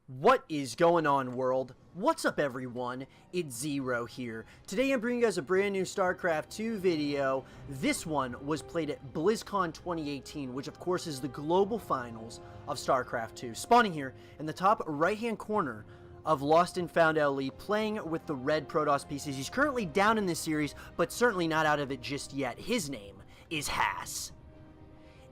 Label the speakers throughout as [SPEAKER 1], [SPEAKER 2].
[SPEAKER 1] What is going on, world? What's up, everyone? It's Zero here. Today I'm bringing you guys a brand new Starcraft 2 video. This one was played at Blizzcon 2018, which of course is the global finals of Starcraft 2. Spawning here in the top right-hand corner of Lost and Found LE, playing with the red Protoss pieces. He's currently down in this series, but certainly not out of it just yet. His name is Hass.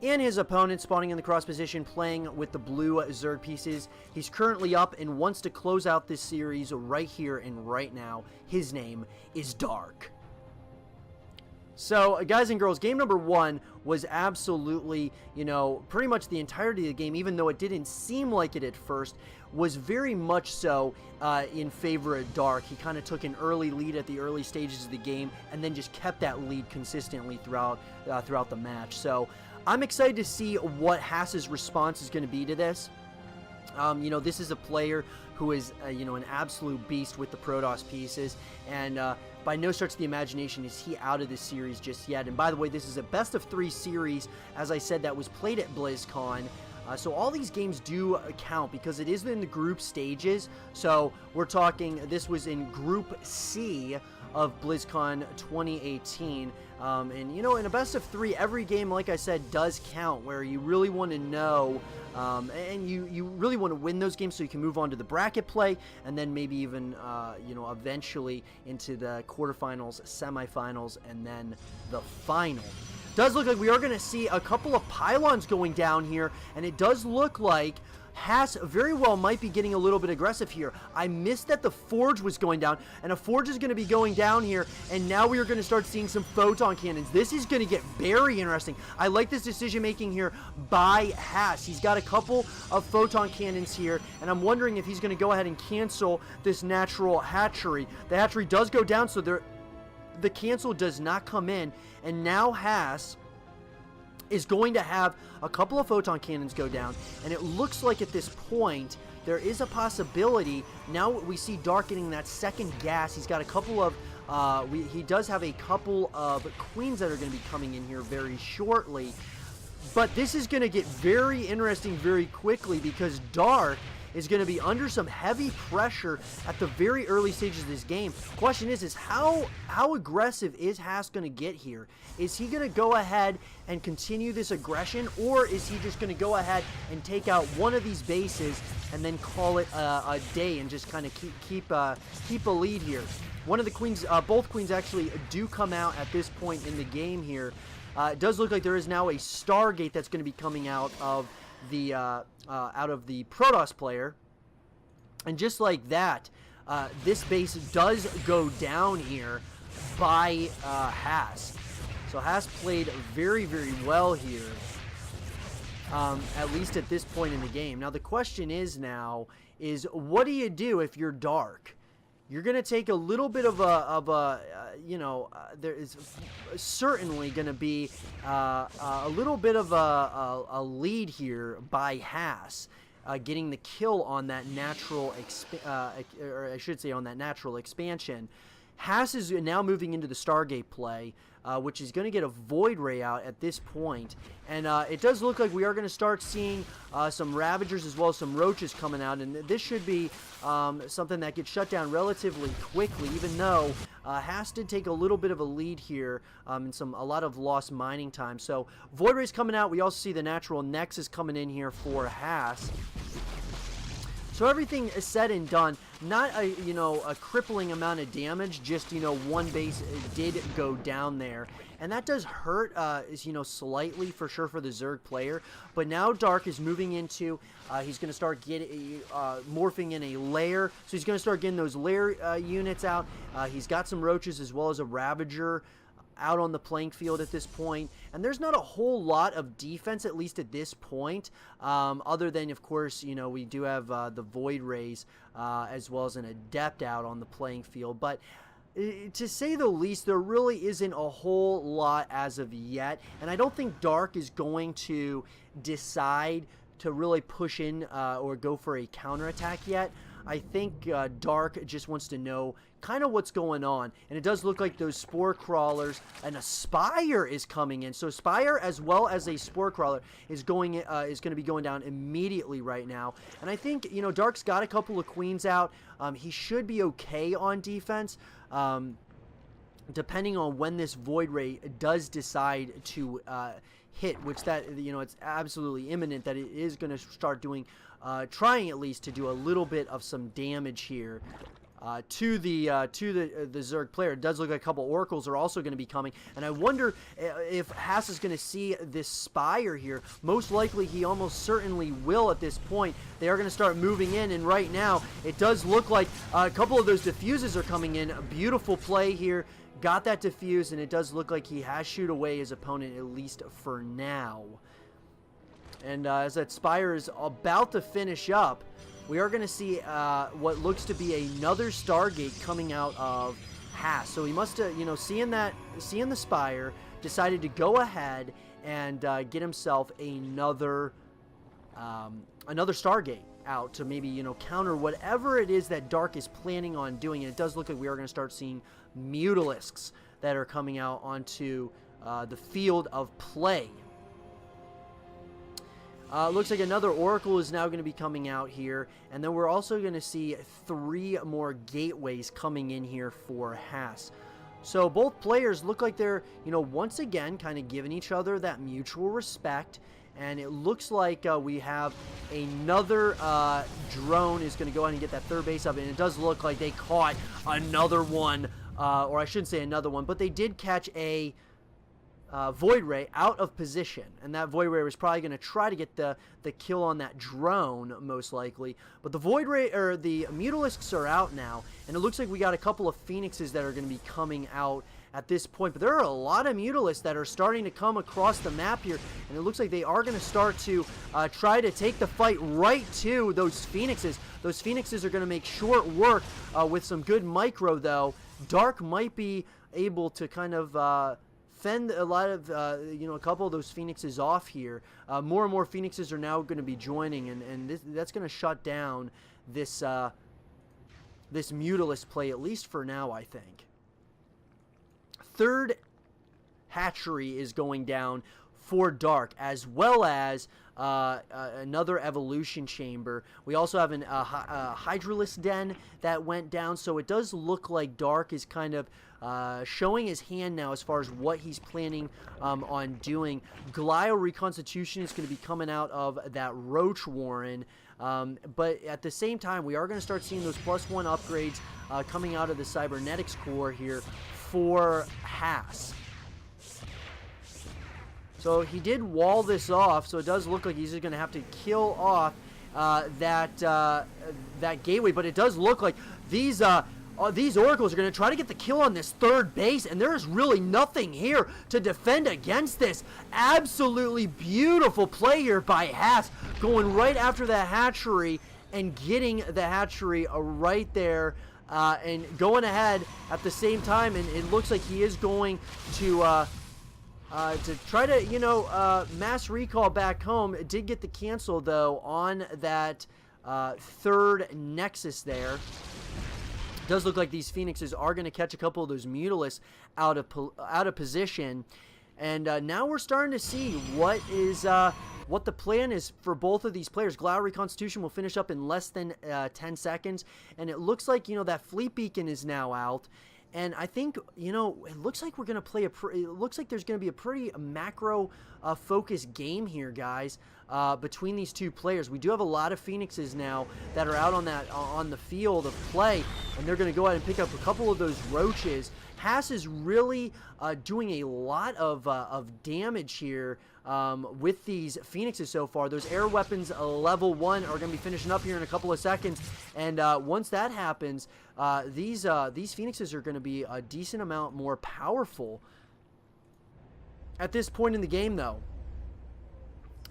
[SPEAKER 1] And his opponent spawning in the cross position, playing with the blue Zerg pieces. He's currently up and wants to close out this series right here and right now. His name is Dark. So, guys and girls, game number one was absolutely, pretty much the entirety of the game, even though it didn't seem like it at first, was very much so in favor of Dark. He kind of took an early lead at the early stages of the game and then just kept that lead consistently throughout the match. So, I'm excited to see what Hass's response is going to be to this. This is a player who is, an absolute beast with the Protoss pieces, and by no stretch of the imagination is he out of this series just yet. And by the way, this is a best-of-3 series, as I said, that was played at BlizzCon. So all these games do count because it is in the group stages. So we're talking, this was in Group C of BlizzCon 2018. In a best-of-3, every game, like I said, does count, where you really want to know, and you really want to win those games so you can move on to the bracket play, and then maybe even, eventually into the quarterfinals, semifinals, and then the final. Does look like we are going to see a couple of pylons going down here, and it does look like Hass very well might be getting a little bit aggressive here. I missed that the Forge was going down, and a Forge is going to be going down here, and now we are going to start seeing some photon cannons. This is going to get very interesting. I like this decision making here by Hass. He's got a couple of photon cannons here, and I'm wondering if he's going to go ahead and cancel this natural hatchery. The hatchery does go down, so the cancel does not come in, and now Hass is going to have a couple of photon cannons go down, and it looks like at this point there is a possibility. Now we see Dark getting that second gas. He's got a couple of he does have a couple of queens that are going to be coming in here very shortly, but this is going to get very interesting very quickly because Dark is going to be under some heavy pressure at the very early stages of this game. Question is how aggressive is Hass going to get here? Is he going to go ahead and continue this aggression, or is he just going to go ahead and take out one of these bases and then call it a day and just kind of keep a lead here? One of the queens, both queens actually do come out at this point in the game here. It does look like there is now a Stargate that's going to be coming out of the Protoss player, and just like that, this base does go down here by Hass. So Hass played very, very well here, at least at this point in the game. Now the question is what do you do if you're Dark? You're going to take a little bit of there is certainly going to be a little bit of a lead here by Hass, getting the kill on that natural, or I should say on that natural expansion. Hass is now moving into the Stargate play, which is going to get a Void Ray out at this point. And it does look like we are going to start seeing some Ravagers as well as some Roaches coming out. And this should be something that gets shut down relatively quickly, even though Hass did take a little bit of a lead here and a lot of lost mining time. So Void Ray's coming out. We also see the natural Nexus coming in here for Hass. So everything is said and done, not a crippling amount of damage, just one base did go down there, and that does hurt slightly for sure for the Zerg player. But now Dark is moving into he's going to start morphing in a lair, so he's going to start getting those lair units out. He's got some Roaches as well as a Ravager out on the playing field at this point, and there's not a whole lot of defense, at least at this point, other than, of course, we do have the Void Rays as well as an Adept out on the playing field, but to say the least, there really isn't a whole lot as of yet, and I don't think Dark is going to decide to really push in or go for a counterattack yet. I think Dark just wants to know kind of what's going on. And it does look like those Spore Crawlers and a Spire is coming in. So Spire as well as a Spore Crawler is going to be going down immediately right now. And I think, you know, Dark's got a couple of Queens out. He should be okay on defense. Depending on when this Void Ray does decide to hit, which that, you know, it's absolutely imminent that it is going to start doing, trying at least to do a little bit of some damage here to the Zerg player. It does look like a couple Oracles are also going to be coming, and I wonder if Haas is going to see this Spire here. Most likely he almost certainly will at this point. They are going to start moving in, and right now it does look like a couple of those diffuses are coming in. A beautiful play here. Got that diffuse, and it does look like he has shooed away his opponent, at least for now. And as that Spire is about to finish up, we are going to see what looks to be another Stargate coming out of Haas. So he must have, you know, seeing the Spire, decided to go ahead and get himself another Stargate out to maybe, you know, counter whatever it is that Dark is planning on doing. And it does look like we are going to start seeing Mutalisks that are coming out onto the field of play. Looks like another Oracle is now going to be coming out here, and then we're also going to see 3 more gateways coming in here for Haas. So both players look like they're, you know, once again kind of giving each other that mutual respect, and it looks like we have another drone is going to go ahead and get that third base up, and it does look like they caught another one, or I shouldn't say another one, but they did catch a Void Ray out of position, and that Void Ray was probably going to try to get the kill on that drone, most likely. But the Void Ray, or the Mutalisks, are out now, and it looks like we got a couple of Phoenixes that are going to be coming out at this point. But there are a lot of Mutalisks that are starting to come across the map here, and it looks like they are going to start to try to take the fight right to those Phoenixes. Those Phoenixes are going to make short work with some good micro, though. Dark might be able to kind of fend a lot of, you know, a couple of those Phoenixes off here. More and more Phoenixes are now going to be joining, and that's going to shut down this this Mutalisk play, at least for now, I think. Third hatchery is going down for Dark, as well as another evolution chamber. We also have a Hydralisk den that went down, so it does look like Dark is kind of showing his hand now as far as what he's planning on doing. Glio Reconstitution is going to be coming out of that Roach Warren, but at the same time, we are going to start seeing those +1 upgrades coming out of the Cybernetics core here for Haas. So he did wall this off, so it does look like he's just going to have to kill off that gateway, but it does look like these Oracles are going to try to get the kill on this third base, and there is really nothing here to defend against this. Absolutely beautiful play here by Haas, going right after the hatchery and getting the hatchery right there, and going ahead at the same time, and it looks like he is going to try to, you know, mass recall back home. It did get the cancel, though, on that third Nexus there. It does look like these Phoenixes are going to catch a couple of those Mutalisks out of position. And now we're starting to see what the plan is for both of these players. Glio Reconstitution will finish up in less than 10 seconds. And it looks like, you know, that Fleet Beacon is now out. And I think, you know, it looks like we're going to play it looks like there's going to be a pretty macro focused game here, guys, between these two players. We do have a lot of Phoenixes now that are out on the field of play, and they're going to go ahead and pick up a couple of those Roaches. Haas is really doing a lot of damage here with these Phoenixes so far. Those air weapons level 1 are going to be finishing up here in a couple of seconds, and once that happens, these Phoenixes are going to be a decent amount more powerful. At this point in the game, though,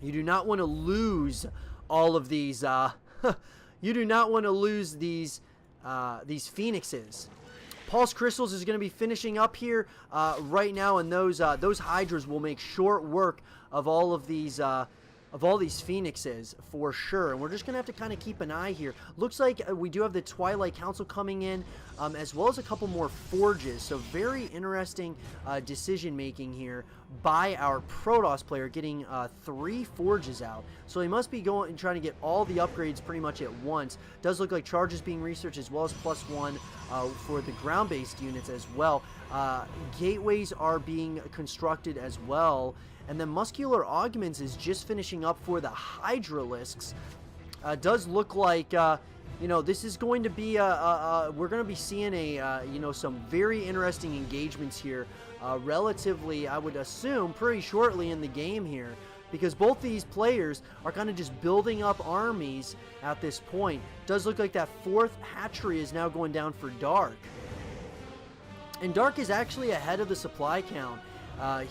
[SPEAKER 1] you do not want to lose all of these. You do not want to lose these Phoenixes. Pulse Crystals is going to be finishing up here right now, and those Hydras will make short work of all of these of all these phoenixes for sure, and we're just gonna have to kind of keep an eye here. Looks like we do have the Twilight Council coming in, as well as a couple more forges, so very interesting decision making here by our Protoss player, getting 3 forges out. So he must be going and trying to get all the upgrades pretty much at once. Does look like charges being researched, as well as +1 for the ground-based units as well. Gateways are being constructed as well. And then Muscular Augments is just finishing up for the Hydralisks. Does look like, you know, this is going to be, we're going to be seeing you know, some very interesting engagements here, relatively, I would assume, pretty shortly in the game here. Because both these players are kind of just building up armies at this point. Does look like that 4th hatchery is now going down for Dark. And Dark is actually ahead of the supply count.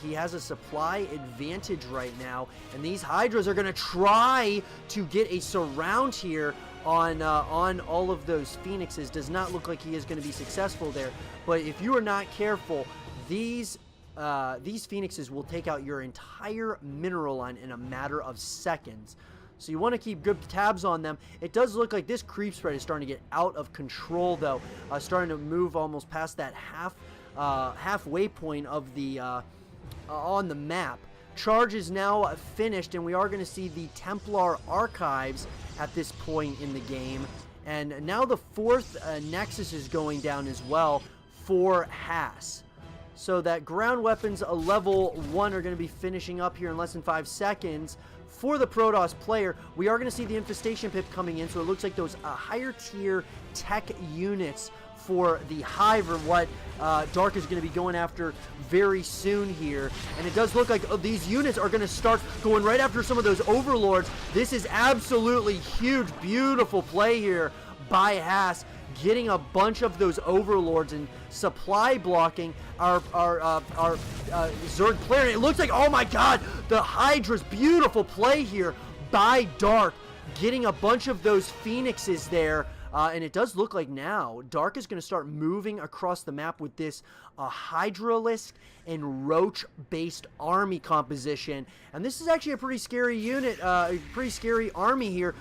[SPEAKER 1] He has a supply advantage right now, and these Hydras are going to try to get a surround here on all of those Phoenixes. Does not look like he is going to be successful there, but if you are not careful, these Phoenixes will take out your entire mineral line in a matter of seconds. So you want to keep good tabs on them. It does look like this creep spread is starting to get out of control, though, starting to move almost past that halfway point of the on the map. Charge is now finished, and we are going to see the Templar archives at this point in the game. And now the 4th Nexus is going down as well for Haas. So that ground weapons level 1 are going to be finishing up here in less than 5 seconds. For the Protoss player, we are going to see the Infestation Pip coming in, so it looks like those higher tier tech units for the Hive are what Dark is going to be going after very soon here. And it does look like these units are going to start going right after some of those Overlords. This is absolutely huge, beautiful play here by Haas, getting a bunch of those Overlords and supply blocking our Zerg player. And it looks like, oh my god, the Hydra's beautiful play here by Dark, getting a bunch of those Phoenixes there. And it does look like now Dark is going to start moving across the map with this Hydralisk and Roach-based army composition. And this is actually a pretty scary unit, a pretty scary army here.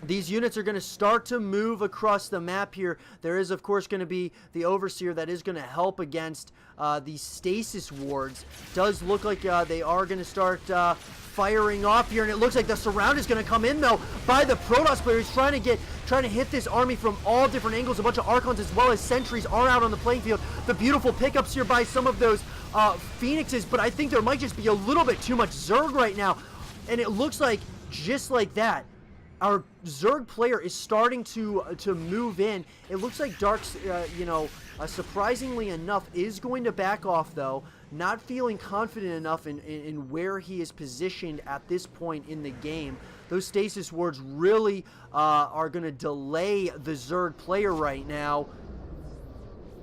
[SPEAKER 1] These units are going to start to move across the map here. There is, of course, going to be the Overseer that is going to help against these Stasis Wards. Does look like they are going to start firing off here, and it looks like the surround is going to come in, though, by the Protoss players trying to hit this army from all different angles. A bunch of Archons as well as Sentries are out on the playing field. The beautiful pickups here by some of those Phoenixes, but I think there might just be a little bit too much Zerg right now, and it looks like, just like that, our Zerg player is starting to move in. It looks like Dark's, you know, surprisingly enough, is going to back off, though. Not feeling confident enough in where he is positioned at this point in the game. Those Stasis Wards really are going to delay the Zerg player right now.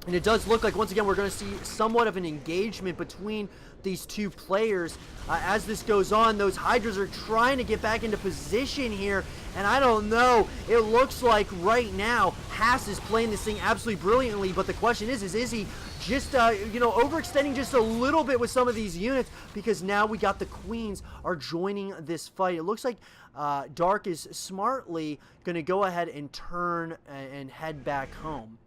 [SPEAKER 1] And it does look like, once again, we're going to see somewhat of an engagement between these two players. As this goes on, those Hydras are trying to get back into position here, and I don't know, it looks like right now Haas is playing this thing absolutely brilliantly, but the question is he just, you know, overextending just a little bit with some of these units, because now we got the Queens are joining this fight. It looks like Dark is smartly going to go ahead and turn and head back home.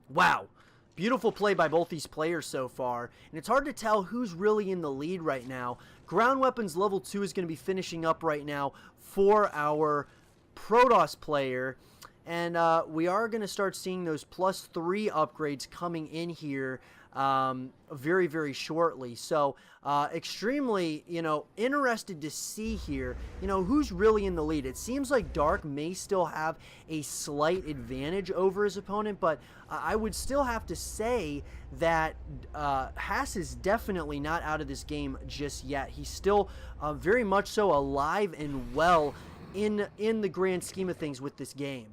[SPEAKER 1] Wow. Beautiful play by both these players so far, and it's hard to tell who's really in the lead right now. Ground weapons level 2 is going to be finishing up right now for our Protoss player, and we are going to start seeing those +3 upgrades coming in here very, very shortly. So extremely, you know, interested to see here, you know, who's really in the lead. It seems like Dark may still have a slight advantage over his opponent, but I would still have to say that Haas is definitely not out of this game just yet. He's still very much so alive and well in the grand scheme of things with this game.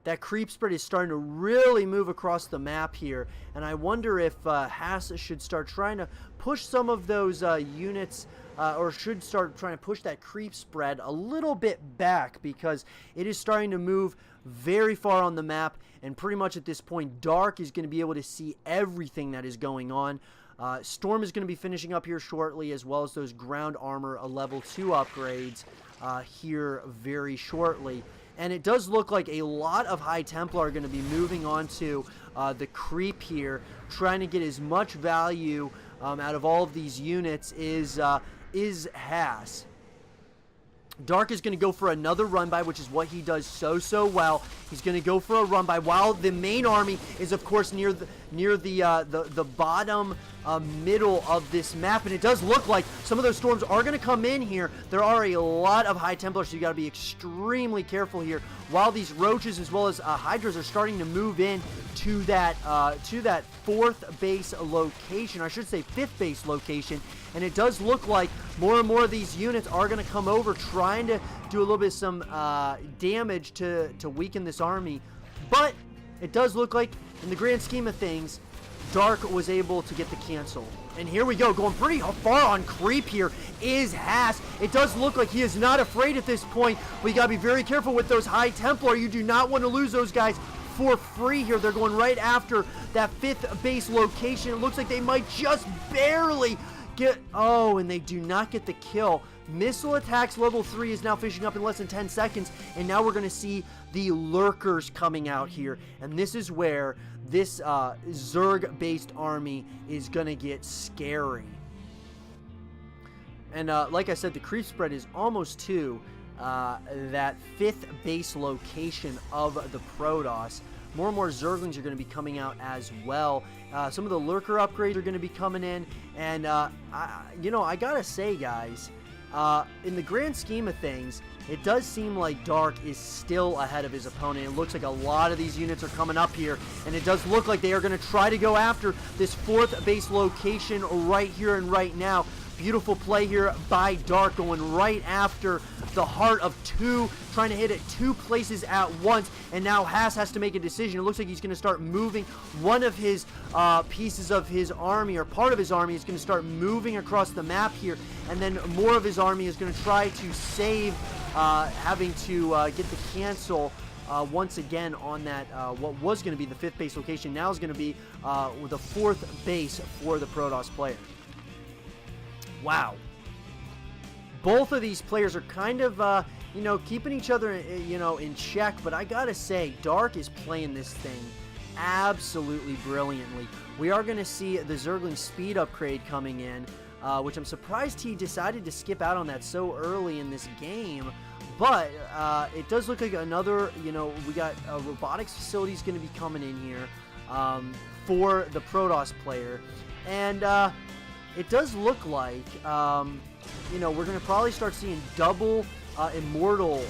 [SPEAKER 1] That creep spread is starting to really move across the map here, and I wonder if Haas should start trying to push some of those units, or should start trying to push that creep spread a little bit back, because it is starting to move very far on the map, and pretty much at this point Dark is going to be able to see everything that is going on. Storm is going to be finishing up here shortly, as well as those ground armor level 2 upgrades here very shortly. And it does look like a lot of High Templar are going to be moving on to the creep here, trying to get as much value out of all of these units is Haas. Dark is going to go for another run-by, which is what he does so well. He's going to go for a run-by, while the main army is, of course, near the bottom middle of this map. And it does look like some of those storms are going to come in here. There are a lot of High Templars, so you got to be extremely careful here. While these roaches as well as hydras are starting to move in to that 4th base location, I should say 5th base location. And it does look like more and more of these units are going to come over, trying to do a little bit of some damage to weaken this army. But it does look like, in the grand scheme of things, Dark was able to get the cancel. And here we go, going pretty far on creep here is Haas. It does look like he is not afraid at this point, but you got to be very careful with those High Templar. You do not want to lose those guys for free here. They're going right after that 5th base location. It looks like they might just barely get, oh, and they do not get the kill. Missile attacks level 3 is now finishing up in less than 10 seconds, and now we're going to see the lurkers coming out here, and this is where this Zerg-based army is going to get scary. And like I said, the creep spread is almost to that 5th base location of the Protoss. More and more Zerglings are going to be coming out as well. Some of the lurker upgrades are going to be coming in. And, I gotta say, guys, in the grand scheme of things, it does seem like Dark is still ahead of his opponent. It looks like a lot of these units are coming up here, and it does look like they are going to try to go after this 4th base location right here and right now. Beautiful play here by Dark, going right after the heart of 2, trying to hit it 2 places at once, and now Haas has to make a decision. It looks like he's going to start moving one of his pieces of his army, or part of his army is going to start moving across the map here, and then more of his army is going to try to save having to get the cancel once again on that what was going to be the 5th base location. Now is going to be the 4th base for the Protoss player. Wow. Both of these players are kind of, keeping each other, in check. But I gotta say, Dark is playing this thing absolutely brilliantly. We are going to see the Zergling speed upgrade coming in, which I'm surprised he decided to skip out on that so early in this game. But it does look like another, we got robotics facilities going to be coming in here for the Protoss player. And it does look like, we're going to probably start seeing double Immortal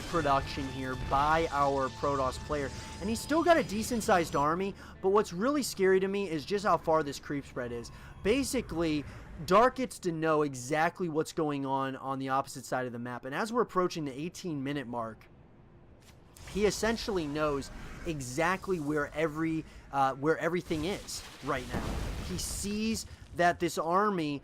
[SPEAKER 1] production here by our Protoss player. And he's still got a decent-sized army, but what's really scary to me is just how far this creep spread is. Basically, Dark gets to know exactly what's going on the opposite side of the map. And as we're approaching the 18-minute mark, he essentially knows exactly where everything is right now. He sees that this army,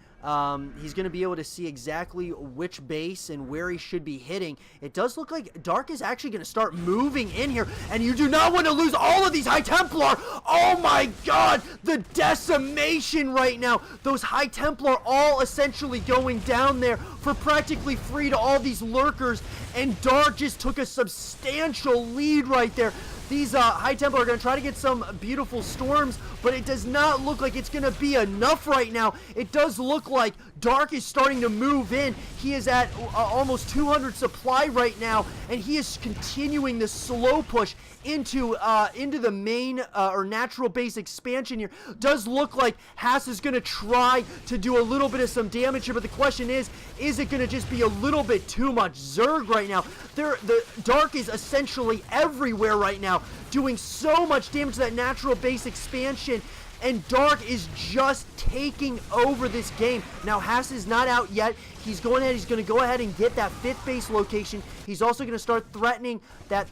[SPEAKER 1] he's going to be able to see exactly which base and where he should be hitting. It does look like Dark is actually going to start moving in here, and you do not want to lose all of these High Templar. Oh my god, the decimation right now. Those High Templar all essentially going down there for practically free to all these lurkers, and Dark just took a substantial lead right there. These High Templar are going to try to get some beautiful storms, but it does not look like it's going to be enough right now. It does look like Dark is starting to move in. He is at almost 200 supply right now, and he is continuing the slow push into the main or natural base expansion here. Does look like Haas is going to try to do a little bit of some damage here, but the question is it going to just be a little bit too much Zerg right now? The Dark is essentially everywhere right now, doing so much damage to that natural base expansion, and Dark is just taking over this game. Now, Haas is not out yet. He's going to go ahead and get that 5th base location. He's also going to start threatening that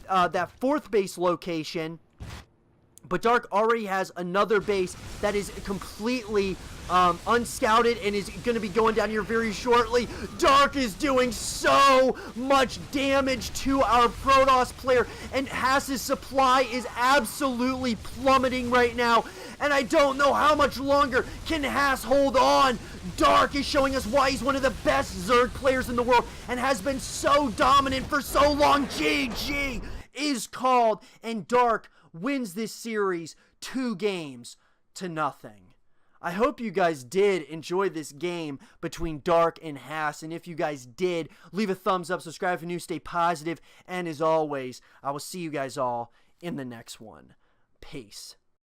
[SPEAKER 1] 4th base location. But Dark already has another base that is completely unscouted and is going to be going down here very shortly. Dark is doing so much damage to our Protoss player, and Haas's supply is absolutely plummeting right now. And I don't know how much longer can Haas hold on. Dark is showing us why he's one of the best Zerg players in the world and has been so dominant for so long. GG is called, and Dark wins this series 2-0. I hope you guys did enjoy this game between Dark and Haas, and if you guys did, leave a thumbs up, subscribe if you're new, stay positive, and as always, I will see you guys all in the next one. Peace.